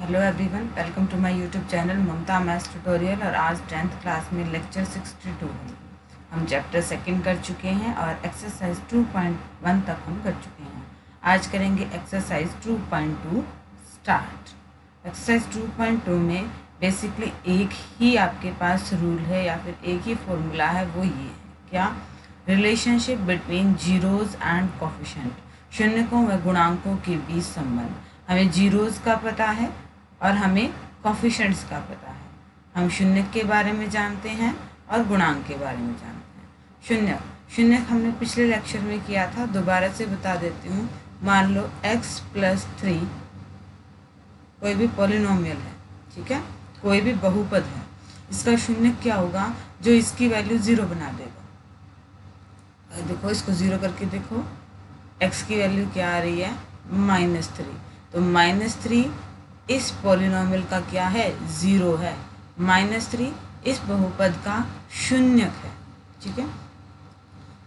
Hello everyone, welcome to my YouTube channel Mamta maths tutorial. और आज 10th class में lecture 62 है। हम चैप्टर सेकंड कर चुके हैं और एक्सरसाइज 2.1 तक हम कर चुके हैं। आज करेंगे एक्सरसाइज 2.2 स्टार्ट। एक्सरसाइज 2.2 में बेसिकली एक ही आपके पास रूल है या फिर एक ही फॉर्मूला है, वो ये है क्या, relationship between zeros and coefficient, शून्यकों व गुणांकों के बीच संबंध। हमें जीरोज़ का पता है और हमें कोफिशिएंट्स का पता है। हम शून्यक के बारे में जानते हैं और गुणांक के बारे में जानते हैं। शून्यक हमने पिछले लेक्चर में किया था, दोबारा से बता देती हूँ। मान लो x+3 कोई भी पॉलिनोमियल है, ठीक है, कोई भी बहुपद है, इसका शून्यक क्या होगा, जो इसकी वैल्यू 0 बना देगा। देखो, इसको 0 करके देखो, x की वैल्यू क्या आ रही है, -3। तो -3 इस पॉलिनोमियल का क्या है, 0 है। -3 इस बहुपद का शून्यक है, ठीक है।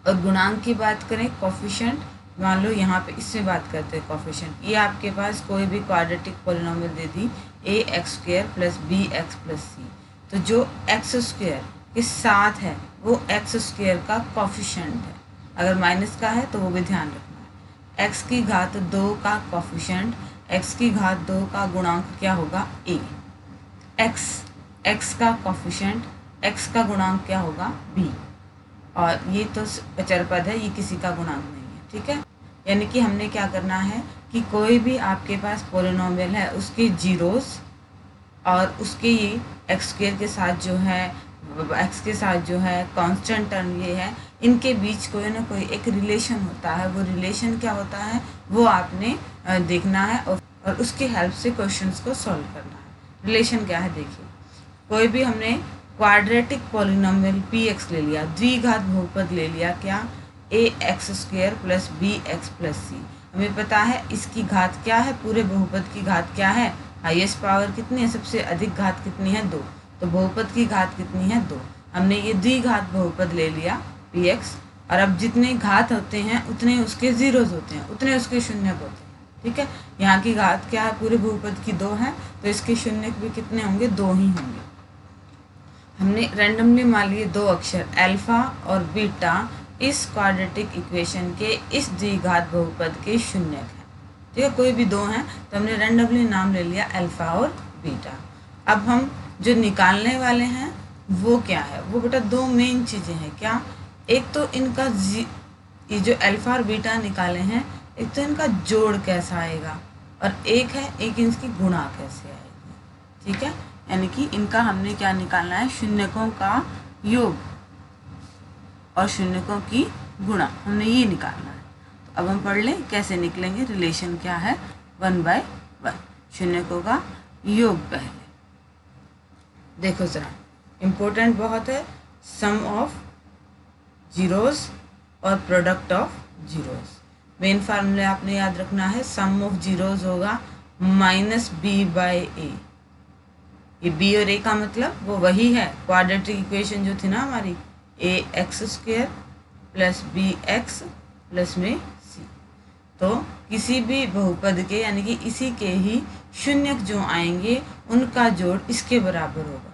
और गुणांक की बात करें, कोफिशिएंट, मान लो यहाँ पे इससे बात करते हैं कोफिशिएंट। ये आपके पास कोई भी क्वाड्रेटिक पॉलिनोमियल दे दी, ax² + bx+c, तो जो x² के साथ है वो x² का कोफिशिएंट है। अगर माइनस का है तो वो भी ध्यान रखना है। x की घात 2 का कोफिशिएंट, x की घात 2 का गुणांक क्या होगा, a। x का कोफिशिएंट, x का गुणांक क्या होगा, b। और ये तो अचर पद है, ये किसी का गुणांक नहीं है, ठीक है। यानी कि हमने क्या करना है कि कोई भी आपके पास पॉलिनोमियल है, उसके जीरोस और उसके ये x² के साथ जो है, x के साथ जो है कांस्टेंट टर्म ये है, इनके बीच कोई ना कोई एक रिलेशन होता है। वो रिलेशन क्या होता है वो आपने देखना है और उसकी हेल्प से क्वेश्चंस को सॉल्व करना है। रिलेशन क्या है देखिए, कोई भी हमने क्वाड्रेटिक पॉलिनोमियल px ले लिया, द्विघात बहुपद ले लिया, क्या, ax² + bx+c। हमें पता है इसकी घात क्या है, पूरे बहुपद की घात क्या है, हाईएस्ट पावर कितनी है, सबसे अधिक घात कितनी है, 2। तो बहुपद की घात कितनी है, 2। हमने ये द्विघात बहुपद ले लिया px, और अब जितने घात होते हैं उतने उसके जीरोज होते हैं, उतने उसके शून्यक होते हैं, ठीक है। यहाँ की घात क्या है, पूरे बहुपद की 2 है, तो इसके शून्यक भी कितने होंगे, 2 ही होंगे। हमने रैंडमली मान लिए 2 अक्षर अल्फा और बीटा इस क्वाड्रेटिक इक्वेशन के इस द्विघात बहुपद के शून्यक हैं, ठीक है। कोई भी 2 हैं तो हमने रैंडमली नाम ले लिया अल्फा और बीटा। अब हम जो निकालने वाले हैं वो क्या है, वो बेटा 2 मेन चीज़ें हैं, क्या, एक तो इनका ये जो अल्फा और बीटा निकाले हैं, एक तो इनका जोड़ कैसा आएगा, और एक इनकी गुणा कैसे आएगी, ठीक है। यानी कि इनका हमने क्या निकालना है, शून्यकों का योग और शून्यकों की गुणा, हमने ये निकालना है। तो अब हम पढ़ लें कैसे निकलेंगे। रिलेशन क्या है, 1/1, शून्यकों का योग पहले देखो जरा, इम्पोर्टेंट बहुत है, सम ऑफ जीरोस और product of zeros. Main formula आपने याद रखना है, सम ऑफ जीरोस होगा -b/a। ये b और a का मतलब वो वही है, क्वाड्रेटिक इक्वेशन जो थी ना हमारी, ax² + bx में c। तो किसी भी बहुपद के यानी कि इसी के ही शून्यक जो आएंगे उनका जोड़ इसके बराबर होगा,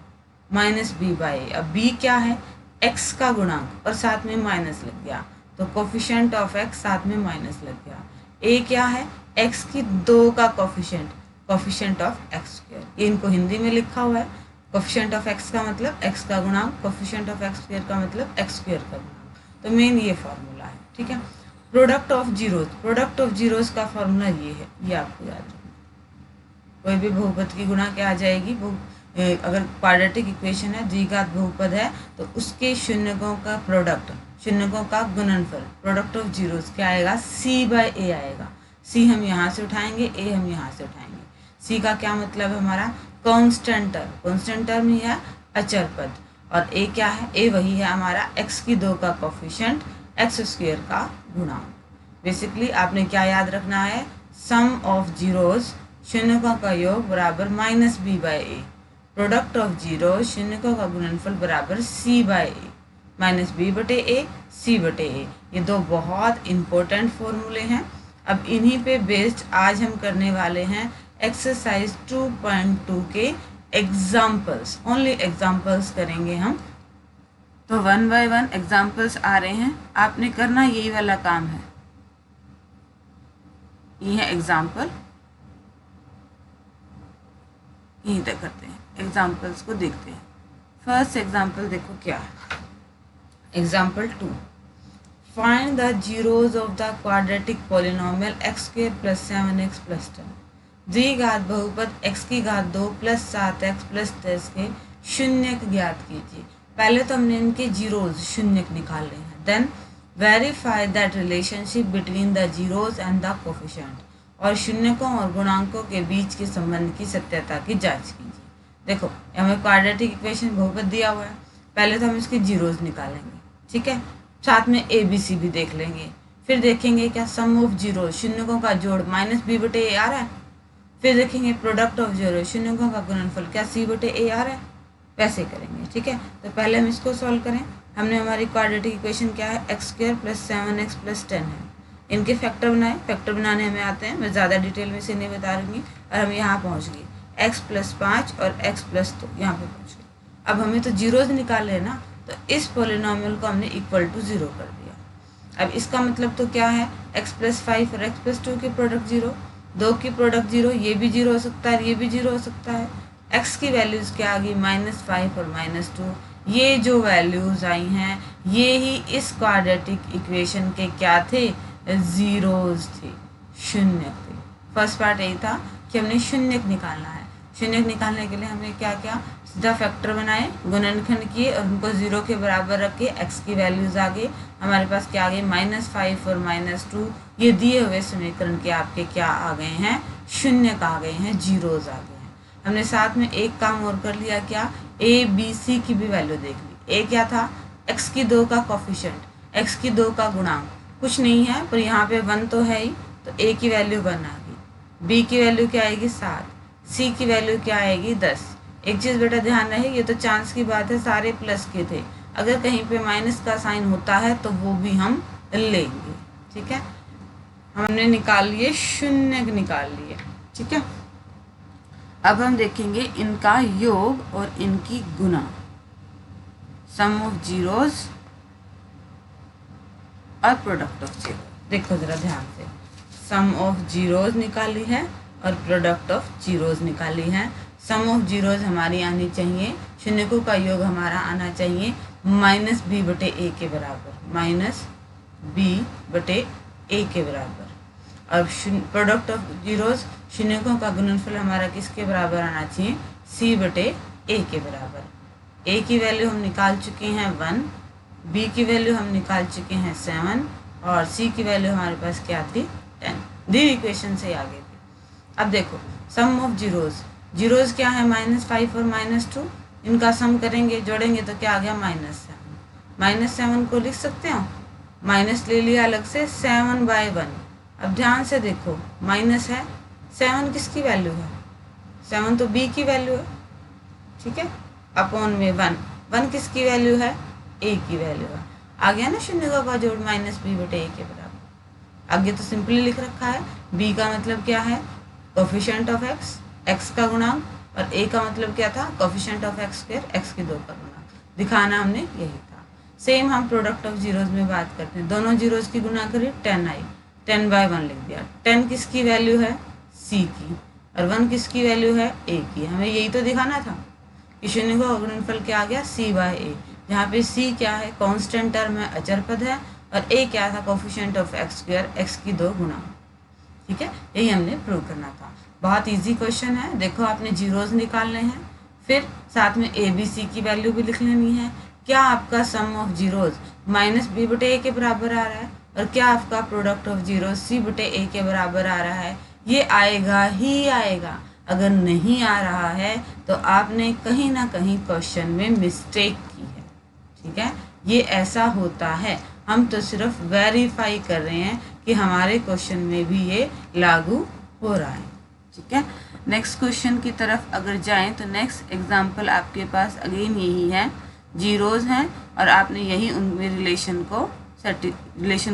-b/a। अब b क्या है, x का गुणांक और साथ में माइनस लग गया, तो कोफिशिएंट ऑफ x साथ में माइनस लग गया। a क्या है, x की 2 का कोफिशिएंट, कोफिशिएंट ऑफ x², ये इनको हिंदी में लिखा हुआ है। कोफिशिएंट ऑफ x का मतलब x का गुणांक, कोफिशिएंट ऑफ x² का मतलब x² का गुणांक। तो मेन ये फार्मूला है, ठीक है। Product of zeros, product of zeros का फार्मूला ये है, ये आपको याद रखना। कोई भी बहुपद की गुणा क्या आ जाएगी, अगर क्वाड्रेटिक इक्वेशन है, द्विघात बहुपद है, तो उसके शून्यकों का प्रोडक्ट, शून्यकों का गुणनफल, प्रोडक्ट ऑफ जीरोज क्या आएगा, c/a आएगा। c हम यहाँ से उठाएंगे, a हम यहाँ से उठाएंगे। c का क्या मतलब है, हमारा कांस्टेंट टर्म, कांस्टेंट टर्म ही है अचर पद, और a क्या है, a वही है हमारा x की 2 का कोफिशिएंट, x² का गुणांक। बेसिकली आपने क्या याद रखना है, सम ऑफ जीरोज, शून्यकों का योग बराबर -b/a, प्रोडक्ट ऑफ जीरो, शून्यकों का गुणनफल बराबर c/a, -b/a c/a। ये 2 बहुत इंपॉर्टेंट फॉर्मूले हैं। अब इन्हीं पे बेस्ड आज हम करने वाले हैं एक्सरसाइज 2.2 के एग्जाम्पल्स, ओनली एग्जाम्पल्स करेंगे हम। तो 1 बाय 1 एग्जाम्पल्स आ रहे हैं, आपने करना यही वाला काम है। ये है एग्जाम्पल, यहीं तक करते हैं, एग्जाम्पल्स को देखते हैं। फर्स्ट एग्जाम्पल देखो क्या है। Example 2, find the zeros of the quadratic polynomial x square plus 7x plus 10। द्विघात बहुपद x की घात 2 प्लस 7x प्लस 10 के शून्यक ज्ञात कीजिए। पहले तो हमने इनके जीरोज शून्यक निकाल रहे हैं। Then verify that relationship between the zeros and the coefficient, और शून्यकों और गुणांकों के बीच के संबंध की सत्यता की जांच कीजिए। देखो हमें क्वाड्रेटिक इक्वेशन बहुपद दिया हुआ है, पहले तो हम इसके जीरोज निकालेंगे, ठीक है, साथ में ए बी सी भी देख लेंगे। फिर देखेंगे क्या सम ऑफ जीरो, शून्यकों का जोड़ माइनस बी बटे ए आ रहा है। फिर देखेंगे प्रोडक्ट ऑफ जीरो, शून्यकों का गुणनफल क्या सी बटे ए आ रहा है। वैसे करेंगे, ठीक है। तो पहले हम इसको सॉल्व करें। हमने हमारी क्वाड्रेटिक इक्वेशन क्या है, x square plus 7x plus 10 है। इनके फैक्टर बनाए, फैक्टर बनाने हमें आते हैं, मैं ज़्यादा डिटेल में से नहीं बता रही। और हम यहाँ पहुँच गए x प्लस 5 और x प्लस 2, यहाँ पे पहुँच गए। अब हमें तो जीरोज निकाले है ना, तो इस पॉलिनोमियल को हमने इक्वल टू 0 कर दिया। अब इसका मतलब तो क्या है, x प्लस 5 और x प्लस 2 की प्रोडक्ट 0, 2 की प्रोडक्ट 0, ये भी 0 हो सकता है, ये भी 0 हो सकता है। x की वैल्यूज़ क्या आ गई, -5 और -2। ये जो वैल्यूज़ आई हैं ये ही इस क्वाड्रेटिक इक्वेशन के क्या थे, जीरोज थे, शून्य थे। फर्स्ट पार्ट यही था कि हमने शून्यक निकालना है। शून्यक निकालने के लिए हमने क्या किया, सीधा फैक्टर बनाए, गुणनखंड किए और उनको 0 के बराबर रख के x की वैल्यूज़ आ गई। हमारे पास क्या आ गई, -5 और -2। ये दिए हुए समीकरण के आपके क्या आ गए हैं, शून्यक आ गए हैं, जीरोज आ गए हैं। हमने साथ में एक काम और कर लिया, क्या, ए बी सी की भी वैल्यू देख ली। ए क्या था, x की 2 का कोफिशिएंट, x की 2 का गुणांक कुछ नहीं है, पर यहाँ पे 1 तो है ही, तो a की वैल्यू 1 आ गई। b की वैल्यू क्या आएगी, 7। c की वैल्यू क्या आएगी, 10। एक चीज़ बेटा ध्यान रहे, ये तो चांस की बात है, सारे प्लस के थे। अगर कहीं पे माइनस का साइन होता है तो वो भी हम लेंगे, ठीक है। हमने निकाल लिए, शून्य निकाल लिए, ठीक है। अब हम देखेंगे इनका योग और इनकी गुणा, सम ऑफ जीरोज और प्रोडक्ट ऑफ जीरो। देखो जरा ध्यान से, सम ऑफ जीरोज निकाली है और प्रोडक्ट ऑफ जीरोज निकाली है। सम ऑफ जीरोज हमारी आनी चाहिए, शून्यकों का योग हमारा आना चाहिए -b बटे a के बराबर, -b बटे a के बराबर। और प्रोडक्ट ऑफ जीरोज, शून्यकों का गुणनफल हमारा किसके बराबर आना चाहिए, c बटे a के बराबर। a की वैल्यू हम निकाल चुके हैं 1, b की वैल्यू हम निकाल चुके हैं 7 और c की वैल्यू हमारे पास क्या थी, 10। दी इक्वेशन से आगे थी। अब देखो सम ऑफ जीरोज, जीरोज क्या है, -5 और -2। इनका सम करेंगे, जोड़ेंगे तो क्या आ गया, -7। -7 को लिख सकते हो, माइनस ले लिया अलग से, 7/1। अब ध्यान से देखो, माइनस है, 7 किसकी वैल्यू है, 7 तो b की वैल्यू है, ठीक है, अपॉन में 1 किसकी वैल्यू है, a की वैल्यू है। आ गया ना शून्य का जोड़ -b बटे a के बराबर। आगे तो सिंपली लिख रखा है, b का मतलब क्या है, कोफिशिएंट ऑफ x का गुणांक, और a का मतलब क्या था, coefficient of x square, x की 2 का गुणांक। दिखाना हमने यही था। सेम हम प्रोडक्ट ऑफ जीरोज में बात करते हैं, दोनों जीरोज की गुणा करिए, 10 आई, 10/1 लिख दिया। 10 किसकी वैल्यू है, c की, और 1 किसकी वैल्यू है, a की। हमें यही तो दिखाना था कि शून्य का गुणनफल क्या आ गया, c/a, जहाँ पे c क्या है, कांस्टेंट टर्म है, अचर पद है, और a क्या था, coefficient of x square, x की 2 गुणा, ठीक है। यही हमने प्रूव करना था। बहुत इजी क्वेश्चन है। देखो आपने जीरोज निकालने हैं, फिर साथ में a b c की वैल्यू भी लिख लेनी है। क्या आपका सम ऑफ जीरोज -b बटे a के बराबर आ रहा है, और क्या आपका प्रोडक्ट ऑफ जीरो c बटे a के बराबर आ रहा है, ये आएगा ही आएगा। अगर नहीं आ रहा है तो आपने कहीं ना कहीं क्वेश्चन में मिस्टेक की है, ठीक है। ये ऐसा होता है, हम तो सिर्फ वेरीफाई कर रहे हैं कि हमारे क्वेश्चन में भी ये लागू हो रहा है, ठीक है। नेक्स्ट क्वेश्चन की तरफ अगर जाएं तो नेक्स्ट एग्जांपल आपके पास अगेन यही है, जीरोज हैं और आपने यही उनमें रिलेशन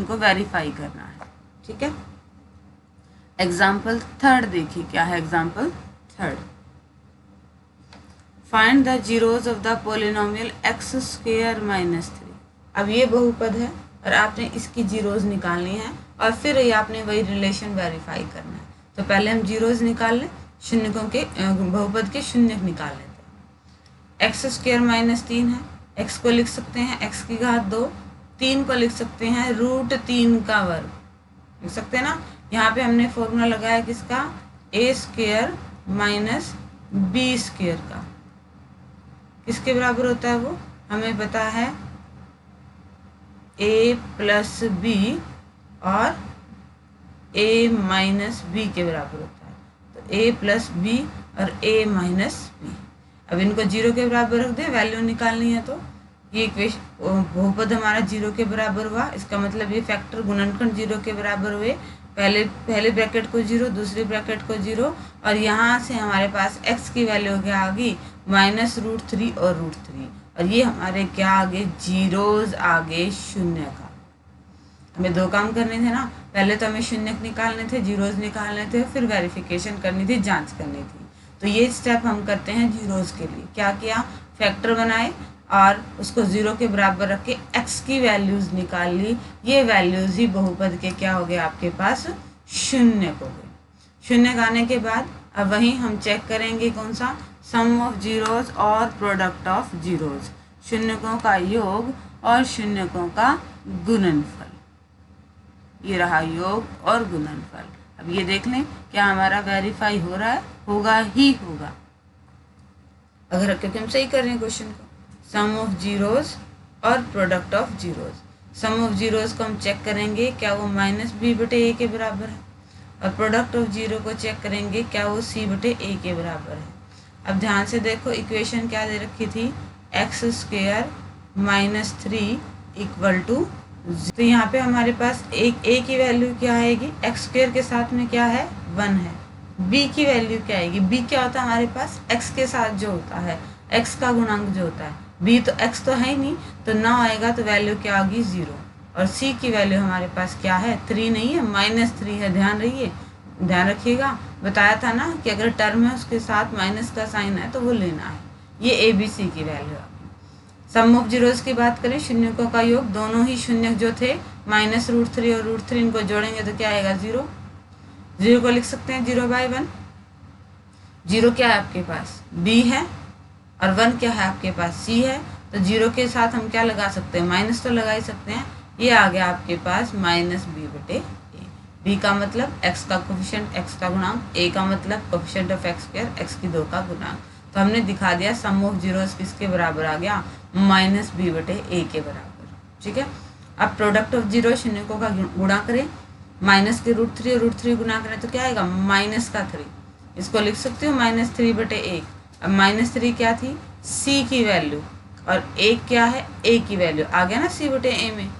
को वेरीफाई करना है, ठीक है। एग्जाम्पल थर्ड देखिए क्या है। Example third, find the zeros of the polynomial x square minus 3। अब ये बहुपद है और आपने इसकी जीरोज निकालनी है और फिर ये आपने वही रिलेशन वेरीफाई करना है। तो पहले हम जीरोज निकाल लें, शून्यकों के बहुपद के शून्य निकाल लेते हैं। एक्स स्क्वायर माइनस 3 है, एक्स को लिख सकते हैं एक्स की घात 2, 3 को लिख सकते हैं √3 का वर्ग, लिख सकते हैं ना। यहाँ पे हमने फॉर्मूला लगाया किसका, ए स्क्वायर माइनस बी स्क्वायर का, किसके बराबर होता है वो हमें पता है, a प्लस बी और a माइनस बी के बराबर होता है। तो a प्लस बी और a माइनस बी, अब इनको जीरो के बराबर रख दे, वैल्यू निकालनी है। तो ये बहुपद हमारा जीरो के बराबर हुआ, इसका मतलब ये फैक्टर गुणनखंड जीरो के बराबर हुए। पहले ब्रैकेट को जीरो, दूसरे ब्रैकेट को जीरो, और यहाँ से हमारे पास x की वैल्यू क्या आ गई, -√3 और √3, और ये हमारे क्या आगे, जीरोज आगे शून्य का। हमें दो काम करने थे ना, पहले तो हमें शून्य निकालने थे, जीरोज निकालने थे, फिर वेरिफिकेशन करनी थी, जांच करनी थी। तो ये स्टेप हम करते हैं जीरोज के लिए। क्या किया, फैक्टर बनाए और उसको जीरो के बराबर रख के x की वैल्यूज निकाल ली। ये वैल्यूज ही बहुपद के क्या हो गए आपके पास, शून्य हो गए। शून्य आने के बाद अब वहीं हम चेक करेंगे कौन सा, सम ऑफ जीरोज और प्रोडक्ट ऑफ जीरोज, शून्यकों का योग और शून्यकों का गुणनफल। ये रहा योग और गुणनफल। अब ये देख लें क्या हमारा वेरीफाई हो रहा है, होगा ही होगा अगर, क्योंकि हम सही कर रहे हैं क्वेश्चन को। सम ऑफ जीरोज और product of zeros, sum of zeros को हम चेक करेंगे क्या वो -b/a के बराबर है, और प्रोडक्ट ऑफ जीरो को चेक करेंगे क्या वो c/a के बराबर है। अब ध्यान से देखो इक्वेशन क्या दे रखी थी, एक्स स्क्वायर -3 इक्वल टू, तो यहाँ पे हमारे पास एक a की वैल्यू क्या आएगी, एक्स स्क्वायर के साथ में क्या है 1 है। b की वैल्यू क्या आएगी, b क्या होता है हमारे पास x के साथ जो होता है, x का गुणांक जो होता है, b तो x तो है ही नहीं, तो ना आएगा, तो वैल्यू क्या होगी 0। और c की वैल्यू हमारे पास क्या है, 3 नहीं है, -3 है। ध्यान रखिएगा, बताया था ना कि अगर टर्म है उसके साथ माइनस का साइन है तो वो लेना है। ये ABC की वैल्यू है। सम ऑफ जीरोज की बात करें, शून्यकों का योग, दोनों ही शून्य जो थे -√3 और √3, इनको जोड़ेंगे तो क्या आएगा 0। 0 को लिख सकते हैं 0/1। 0 क्या है आपके पास, b है, और 1 क्या है आपके पास, c है। तो 0 के साथ हम क्या लगा सकते हैं, माइनस तो लगा ही सकते हैं। ये आ गया आपके पास -b/a। b का मतलब x का कोफिशिएंट, x का गुणांक, a का मतलब coefficient of x square, x की 2 का गुणांक। तो हमने दिखा दिया सम ऑफ जीरोज किसके बराबर आ गया, -b/a के बराबर। ठीक है, अब प्रोडक्ट ऑफ जीरो, शून्यकों का गुणा करें, माइनस के √3 और √3 गुणा करें तो क्या आएगा, -3। इसको लिख सकते हो -3/1। अब -3 क्या थी, c की वैल्यू, और 1 क्या है, a की वैल्यू, आ गया ना c/a में।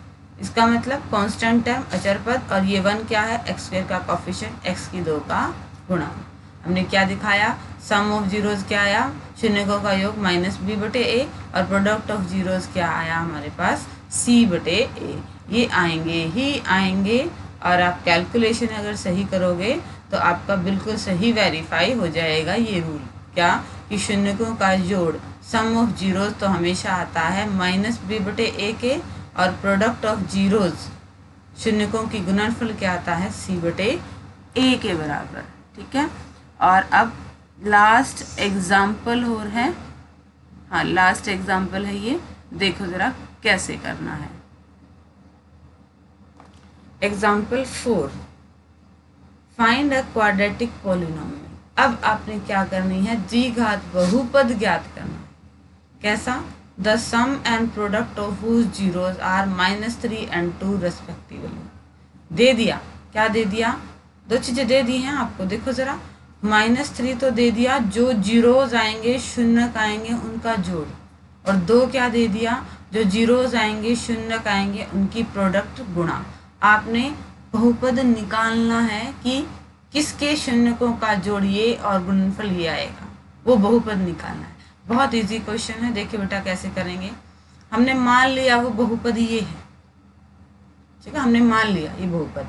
इसका मतलब कांस्टेंट टर्म, अचर पद, और ये 1 क्या है, एक्स स्क्वायर का कोफिशिएंट, x की 2 का गुणांक। हमने क्या दिखाया, सम ऑफ जीरोज क्या आया, शून्यकों का योग -b/a, और प्रोडक्ट ऑफ जीरोज क्या आया हमारे पास, c/a। ये आएंगे ही आएंगे, और आप कैलकुलेशन अगर सही करोगे तो आपका बिल्कुल सही वेरीफाई हो जाएगा ये रूल। क्या कि शून्यकों का जोड़, सम ऑफ जीरोज तो हमेशा आता है -b/a के, और प्रोडक्ट ऑफ जीरोज, शून्यकों की गुणनफल क्या आता है, c/a के बराबर। ठीक है, और अब लास्ट एग्जाम्पल और है, हाँ लास्ट एग्जाम्पल है ये, देखो जरा कैसे करना है। Example 4, find a quadratic polynomial. अब आपने क्या करनी है, द्विघात बहुपद ज्ञात करना है। कैसा, the sum and product of whose zeros are -3 and 2 respectively. दे दिया, क्या दे दिया, दो चीजें दे दी हैं आपको, देखो जरा, -3 तो दे दिया, जो जीरोज आएंगे शून्य आएंगे उनका जोड़, और 2 क्या दे दिया, जो जीरोज आएंगे शून्य आएंगे उनकी प्रोडक्ट गुणा। आपने बहुपद निकालना है कि किसके शून्यकों का जोड़ ये और गुणनफल ये आएगा, वो बहुपद निकालना है। बहुत इजी क्वेश्चन है, देखिए बेटा कैसे करेंगे। हमने मान लिया वो बहुपद ये है, ठीक है, हमने मान लिया ये बहुपद,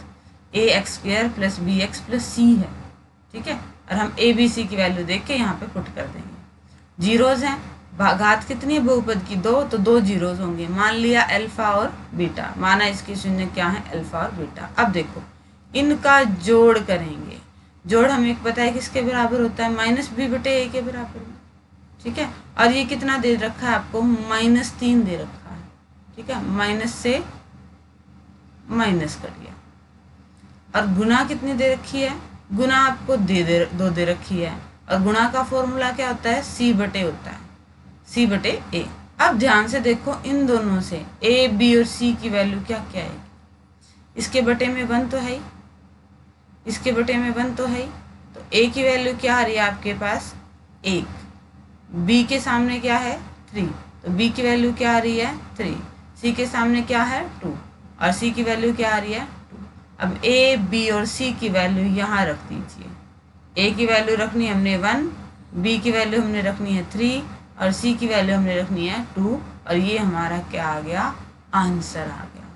a x square plus b x plus c है, ठीक है। और हम ए बी सी की वैल्यू देख के यहाँ पे पुट कर देंगे। जीरोज हैं, घात कितनी है बहुपद की 2, तो 2 जीरोज होंगे। मान लिया अल्फा और बीटा, माना इसकी शून्य क्या है अल्फा और बीटा। अब देखो इनका जोड़ करेंगे। जोड़ हमें पता है किसके बराबर होता है, माइनस बी बटे ए के बराबर में, ठीक है। और ये कितना दे रखा है आपको, -3 दे रखा है, ठीक है। माइनस से माइनस कर दिया। और गुना कितनी दे रखी है, गुना आपको 2 दे रखी है। और गुणा का फॉर्मूला क्या होता है, सी बटे होता है, सी बटे ए। अब ध्यान से देखो इन दोनों से ए बी और सी की वैल्यू क्या क्या है। इसके बटे में 1 तो है ही, इसके बटे में 1 तो है ही। तो ए की वैल्यू क्या आ रही है आपके पास 1, बी के सामने क्या है 3, तो बी की वैल्यू क्या आ रही है 3, सी के सामने क्या है 2 और सी की वैल्यू क्या आ रही है 2। अब ए बी और सी की वैल्यू यहाँ रख दीजिए। ए की वैल्यू रखनी है हमने 1, बी की वैल्यू हमने रखनी है 3 और सी की वैल्यू हमने रखनी है 2। और ये हमारा क्या आ गया, आंसर आ गया,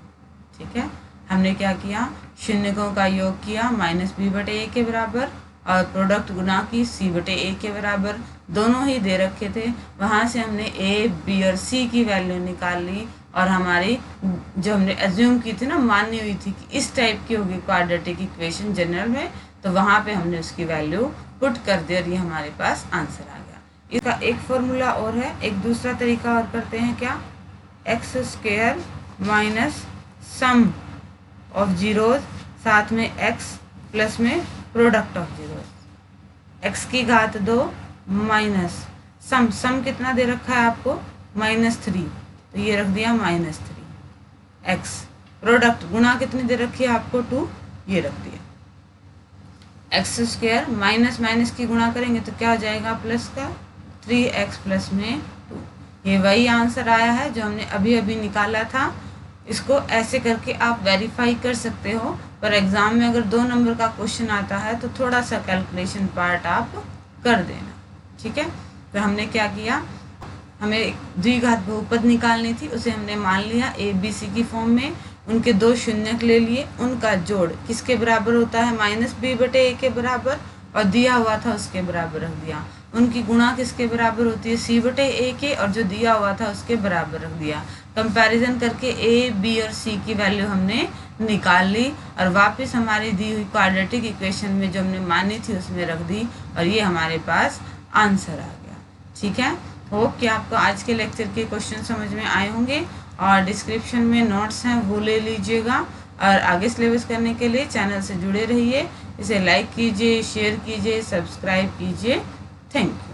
ठीक है। हमने क्या किया, शून्यकों का योग किया -b बटे ए के बराबर और प्रोडक्ट गुना की c बटे ए के बराबर, दोनों ही दे रखे थे। वहाँ से हमने ए बी और सी की वैल्यू निकाल ली और हमारी जो हमने एज्यूम की थी ना, मानी हुई थी कि इस टाइप की होगी क्वाड्रेटिक इक्वेशन जनरल में, तो वहाँ पे हमने उसकी वैल्यू पुट कर दी और ये हमारे पास आंसर आ गया। इसका एक फॉर्मूला और है, एक दूसरा तरीका और करते हैं क्या, x square minus sum of zeros साथ में x प्लस में प्रोडक्ट ऑफ जीरोज, x की घात 2 माइनस सम कितना दे रखा है आपको -3, तो ये रख दिया -3 x, प्रोडक्ट गुणा कितनी दे रखी है आपको 2, ये रख दिया। एक्स स्क्वायर माइनस माइनस की गुणा करेंगे तो क्या हो जाएगा प्लस का 3x प्लस में 2। ये वही आंसर आया है जो हमने अभी अभी निकाला था। इसको ऐसे करके आप वेरीफाई कर सकते हो, पर एग्ज़ाम में अगर 2 नंबर का क्वेश्चन आता है तो थोड़ा सा कैलकुलेशन पार्ट आप कर देना, ठीक है। तो हमने क्या किया, हमें द्विघात बहुपद निकालनी थी, उसे हमने मान लिया ए बी सी की फॉर्म में, उनके 2 शून्यक ले लिए, उनका जोड़ किसके बराबर होता है -b बटे ए के बराबर और दिया हुआ था उसके बराबर रख दिया। उनकी गुणा किसके बराबर होती है c बटे ए के और जो दिया हुआ था उसके बराबर रख दिया। कंपैरिजन करके ए बी और सी की वैल्यू हमने निकाल ली और वापस हमारी दी हुई क्वाड्रेटिक इक्वेशन में जो हमने मानी थी उसमें रख दी और ये हमारे पास आंसर आ गया, ठीक है। होप कि आपको आज के लेक्चर के क्वेश्चन समझ में आए होंगे और डिस्क्रिप्शन में नोट्स हैं वो ले लीजिएगा और आगे सिलेबस करने के लिए चैनल से जुड़े रहिए। इसे लाइक कीजिए, शेयर कीजिए, सब्सक्राइब कीजिए। Thank you.